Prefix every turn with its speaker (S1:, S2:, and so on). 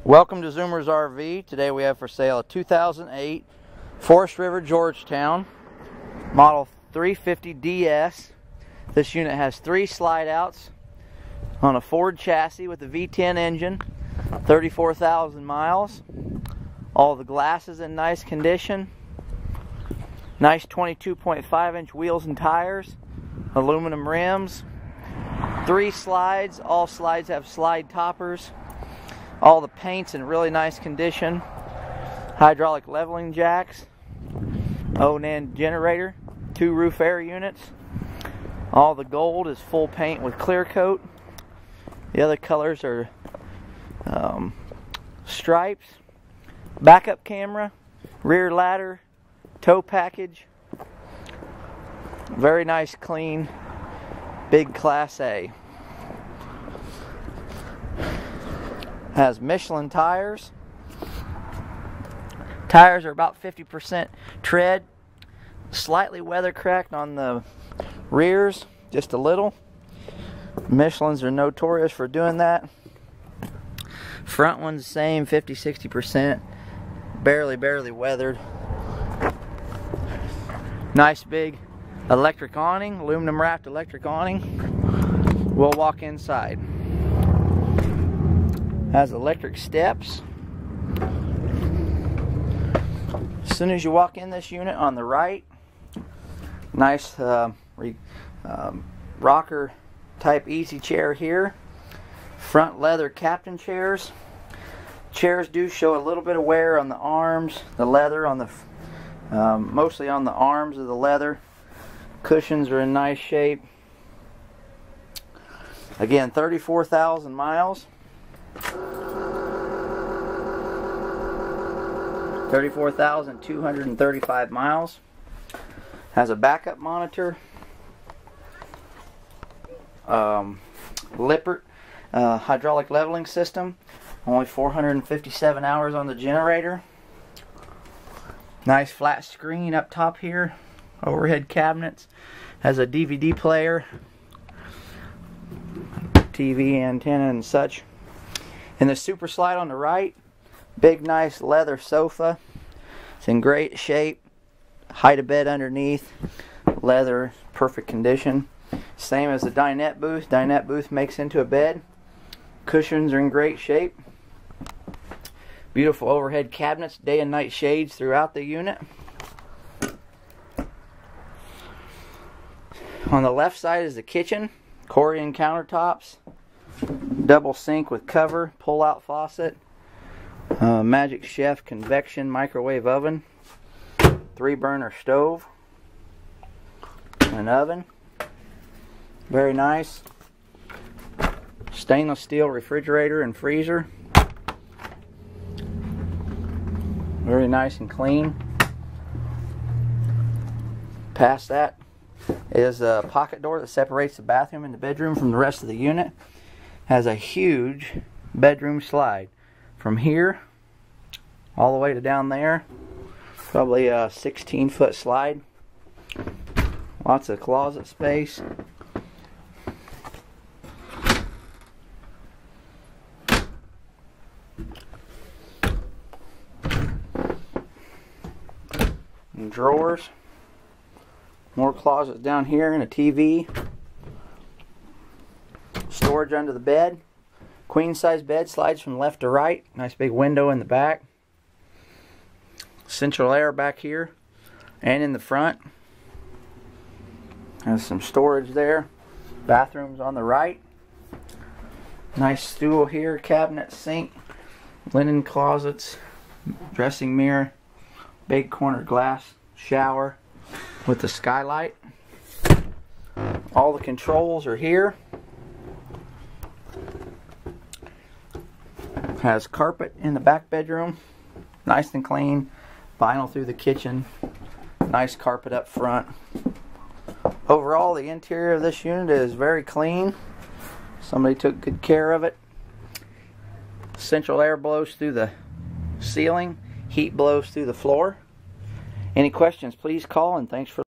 S1: Welcome to Zoomer's RV. Today we have for sale a 2008 Forest River Georgetown model 350DS. This unit has 3 slide outs on a Ford chassis with a V10 engine, 34,000 miles. All the glass is in nice condition. Nice 22.5-inch wheels and tires, aluminum rims, 3 slides. All slides have slide toppers. All the paint's in really nice condition. Hydraulic leveling jacks, Awning generator, 2 roof air units. All the gold is full paint with clear coat. The other colors are stripes, backup camera, rear ladder, tow package. Very nice, clean, big Class A. Has Michelin tires. Tires are about 50% tread, slightly weather cracked on the rears, just a little. Michelins are notorious for doing that. Front one's the same, 50-60%, barely weathered. Nice big electric awning, aluminum wrapped electric awning. We'll walk inside. Has electric steps. As soon as you walk in this unit, on the right, nice rocker type easy chair here. Front leather captain chairs. Chairs do show a little bit of wear on the arms, the leather on the mostly on the arms of the leather. Cushions are in nice shape. Again, 34,000 miles. 34,235 miles. Has a backup monitor, Lippert hydraulic leveling system. Only 457 hours on the generator. Nice flat screen up top here. Overhead cabinets. Has a DVD player, TV antenna and such. And the super slide on the right, big nice leather sofa. It's in great shape. Height of bed underneath. Leather, perfect condition. Same as the dinette booth. Dinette booth makes into a bed. Cushions are in great shape. Beautiful overhead cabinets, day and night shades throughout the unit. On the left side is the kitchen. Corian countertops. Double sink with cover, pull-out faucet, Magic Chef convection microwave oven, 3-burner stove, an oven, very nice. Stainless steel refrigerator and freezer, very nice and clean. Past that is a pocket door that separates the bathroom and the bedroom from the rest of the unit. Has a huge bedroom slide from here all the way to down there. Probably a 16-foot slide. Lots of closet space. And drawers. More closets down here and a TV. Storage under the bed. Queen size bed, slides from left to right. Nice big window in the back. Central air back here and in the front. Has some storage there. Bathrooms on the right. Nice stool here, cabinet, sink, linen closets, dressing mirror, big corner glass shower with the skylight. All the controls are here. Has carpet in the back bedroom, nice and clean. Vinyl through the kitchen, nice carpet up front. Overall, the interior of this unit is very clean. Somebody took good care of it. Central air blows through the ceiling, heat blows through the floor. Any questions, please call, and thanks for